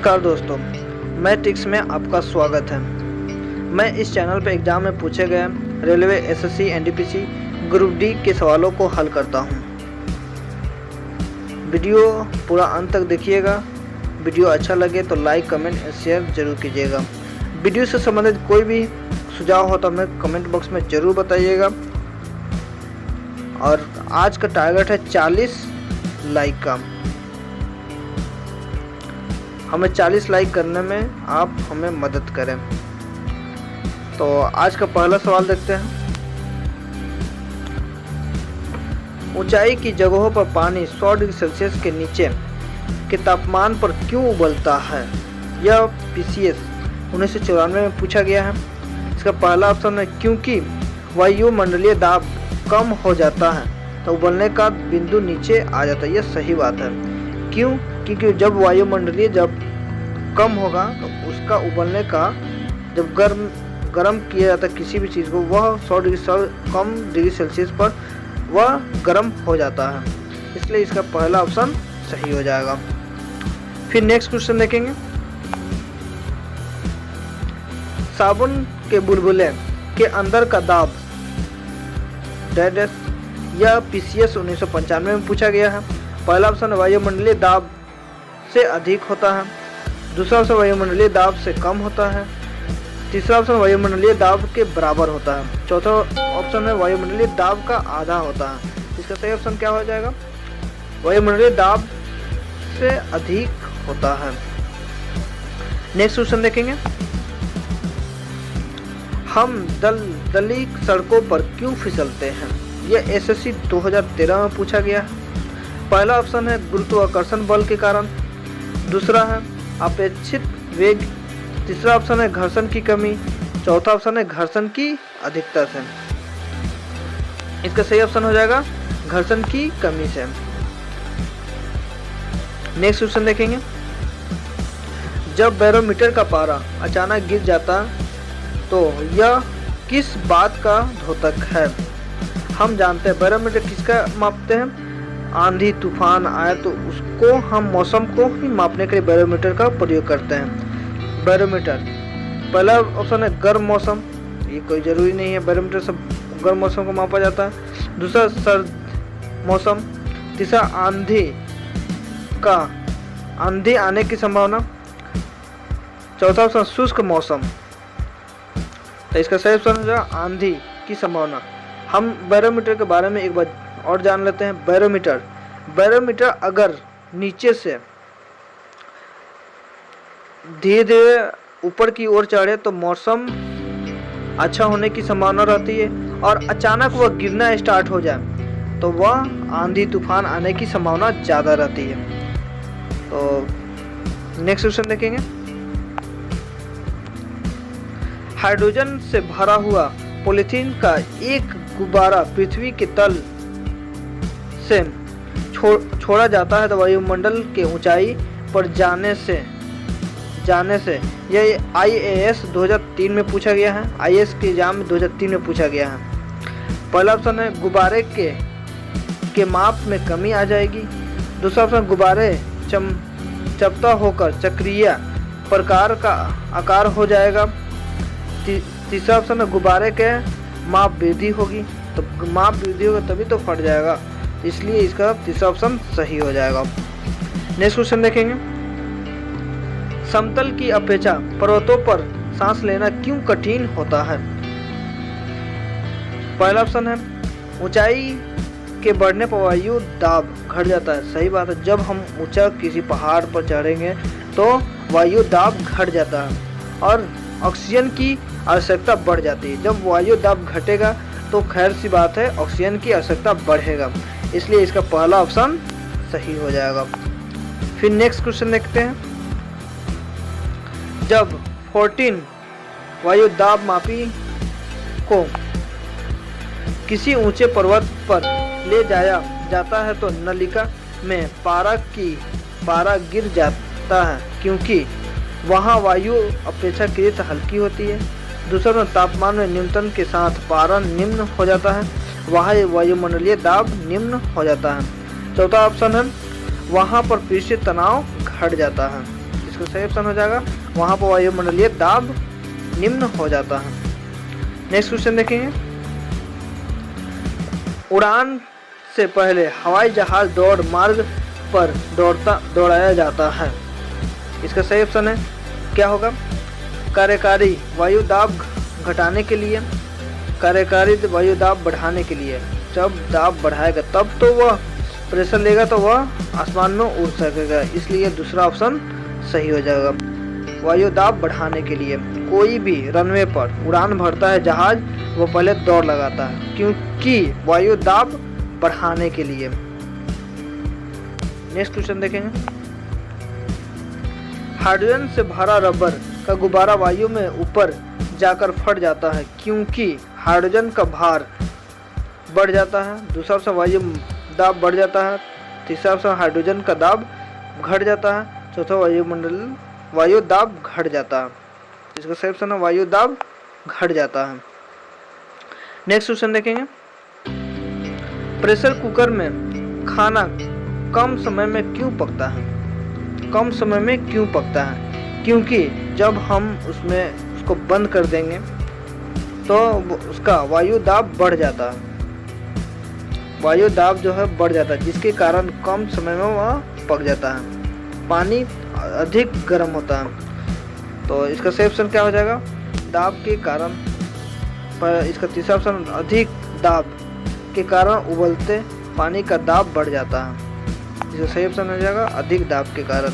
नमस्कार दोस्तों, मैं टिक्स में आपका स्वागत है। मैं इस चैनल पर एग्जाम में पूछे गए railway, SSC, NTPC, group D के सवालों को हल करता हूं। वीडियो पूरा अंत तक देखिएगा। वीडियो अच्छा लगे तो लाइक, कमेंट और शेयर जरूर कीजिएगा। वीडियो से संबंधित कोई भी सुझाव हो तो हमें कमेंट बॉक्स में ज़रूर बताइएगा। और आज का टारगेट है 40 लाइक का। हमें 40 लाइक करने में आप हमें मदद करें। तो आज का पहला सवाल देखते हैं। ऊंचाई की जगहों पर पानी 100 डिग्री सेल्सियस के नीचे के तापमान पर क्यों उबलता है? यह पीसीएस 1994 में पूछा गया है। इसका पहला ऑप्शन है क्योंकि वायुमंडलीय दाब कम हो जाता है तो उबलने का बिंदु नीचे आ जाता है। यह सही बात है। क्यों? क्योंकि जब वायुमंडलीय जब कम होगा तो उसका उबलने का जब गर्म किया जाता है किसी भी चीज़ को, वह 100 कम डिग्री सेल्सियस पर वह गर्म हो जाता है। इसलिए इसका पहला ऑप्शन सही हो जाएगा। फिर नेक्स्ट क्वेश्चन देखेंगे। साबुन के बुलबुले के अंदर का दाब डैश। यह पीसीएस 1995 में पूछा गया है। पहला ऑप्शन वायुमंडलीय दाब से अधिक होता है। दूसरा ऑप्शन वायुमंडलीय दाब से कम होता है। तीसरा ऑप्शन वायुमंडलीय दाब के बराबर होता है। चौथा ऑप्शन है वायुमंडलीय दाब का आधा होता है। इसका सही ऑप्शन क्या हो जाएगा? वायुमंडलीय दाब से अधिक होता है। नेक्स्ट क्वेश्चन देखेंगे। हम दलदली सड़कों पर क्यों फिसलते हैं? यह एसएससी 2013 में पूछा गया है। पहला ऑप्शन है गुरुत्वाकर्षण बल के कारण। दूसरा है अपेक्षित वेग। तीसरा ऑप्शन है घर्षण की कमी। चौथा ऑप्शन है घर्षण की अधिकता से। इसका सही ऑप्शन हो जाएगा घर्षण की कमी से। नेक्स्ट क्वेश्चन देखेंगे। जब बैरोमीटर का पारा अचानक गिर जाता तो यह किस बात का द्योतक है? हम जानते हैं बैरोमीटर किसका मापते हैं? आंधी तूफान आए तो उसको हम मौसम को ही मापने के लिए बैरोमीटर का प्रयोग करते हैं। बैरोमीटर पहला ऑप्शन है गर्म मौसम। ये कोई ज़रूरी नहीं है, बैरोमीटर सब गर्म मौसम को मापा जाता है। दूसरा सर्द मौसम। तीसरा आंधी आने की संभावना। चौथा ऑप्शन शुष्क मौसम। तो इसका सही ऑप्शन हो जाएगा आंधी की संभावना। हम बैरोमीटर के बारे में एक बार और जान लेते हैं। बैरोमीटर अगर नीचे से धीरे धीरे ऊपर की ओर चढ़े तो मौसम अच्छा होने की संभावना रहती है, और अचानक वह गिरना स्टार्ट हो जाए तो वह आंधी तूफान आने की संभावना ज़्यादा रहती है। तो नेक्स्ट क्वेश्चन देखेंगे। हाइड्रोजन से भरा हुआ पॉलीथीन का एक गुब्बारा पृथ्वी के तल से छोड़ा जाता है तो वायुमंडल के ऊंचाई पर जाने से यह आईएएस 2003 में पूछा गया है। आईएएस के एग्जाम में 2003 में पूछा गया है। पहला ऑप्शन है गुब्बारे के माप में कमी आ जाएगी। दूसरा ऑप्शन गुब्बारे चपटा होकर चक्रीय प्रकार का आकार हो जाएगा। तीसरा ऑप्शन है गुब्बारे के माप वृद्धि होगी। तो माप वृद्धि होगा तभी तो फट जाएगा, इसलिए इसका तीसरा ऑप्शन सही हो जाएगा। नेक्स्ट क्वेश्चन देखेंगे। समतल की अपेक्षा पर्वतों पर सांस लेना क्यों कठिन होता है? पहला ऑप्शन है ऊंचाई के बढ़ने पर वायु दाब घट जाता है। सही बात है। जब हम ऊंचा किसी पहाड़ पर चढ़ेंगे तो वायु दाब घट जाता है और ऑक्सीजन की आवश्यकता बढ़ जाती है। जब वायु दाब घटेगा तो खैर सी बात है, ऑक्सीजन की आवश्यकता बढ़ेगा। इसलिए इसका पहला ऑप्शन सही हो जाएगा। फिर नेक्स्ट क्वेश्चन देखते हैं। जब 14 वायु दाब मापी को किसी ऊंचे पर्वत पर ले जाया जाता है तो नलिका में पारा गिर जाता है क्योंकि वहाँ वायु अपेक्षाकृत हल्की होती है। दूसरा तापमान में न्यूनतम के साथ पारा निम्न हो जाता है, वहाँ वायुमंडलीय दाब निम्न हो जाता है। चौथा ऑप्शन है वहाँ पर पृष्ठीय तनाव घट जाता है। इसका इसका सही ऑप्शन हो जाएगा वहाँ पर वायुमंडलीय दाब निम्न हो जाता है। नेक्स्ट क्वेश्चन देखेंगे, उड़ान से पहले हवाई जहाज दौड़ मार्ग पर दौड़ाया जाता है। इसका सही ऑप्शन है क्या होगा, कार्यकारी वायु दाब घटाने के लिए, कार्यकारी वायु दाब बढ़ाने के लिए। जब दाब बढ़ाएगा तब तो वह प्रेशर लेगा तो वह आसमान में उड़ सकेगा, इसलिए दूसरा ऑप्शन सही हो जाएगा। वायु दाब बढ़ाने के लिए कोई भी रनवे पर उड़ान भरता है जहाज, वो पहले दौड़ लगाता है क्योंकि वायु दाब बढ़ाने के लिए। नेक्स्ट क्वेश्चन देखेंगे, हाइड्रोजन से भरा रबर का गुब्बारा वायु में ऊपर जाकर फट जाता है क्योंकि हाइड्रोजन का भार बढ़ जाता है। दूसरा ऑप्शन वायु दाब बढ़ जाता है। तीसरा ऑप्शन हाइड्रोजन का दाब घट जाता है। चौथा वायु दाब घट जाता है। इसका सही ऑप्शन है वायु दाब घट जाता है। नेक्स्ट क्वेश्चन देखेंगे, प्रेशर कुकर में खाना कम समय में क्यों पकता है? कम समय में क्यों पकता है? क्योंकि जब हम उसको बंद कर देंगे तो उसका वायु दाब बढ़ जाता है। वायु दाब जो है बढ़ जाता है, जिसके कारण कम समय में वह पक जाता है। पानी अधिक गर्म होता है। तो इसका सही ऑप्शन क्या हो जाएगा, दाब के कारण। पर इसका तीसरा ऑप्शन अधिक दाब के कारण उबलते पानी का दाब बढ़ जाता है। इसका सही ऑप्शन हो जाएगा अधिक दाब के कारण।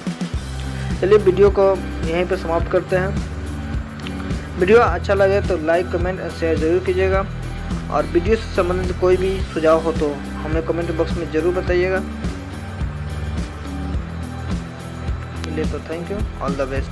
चलिए वीडियो को यहीं पर समाप्त करते हैं। वीडियो अच्छा लगे तो लाइक कमेंट और शेयर जरूर कीजिएगा, और वीडियो से संबंधित कोई भी सुझाव हो तो हमें कमेंट बॉक्स में ज़रूर बताइएगा। चलिए तो thank you, all the best.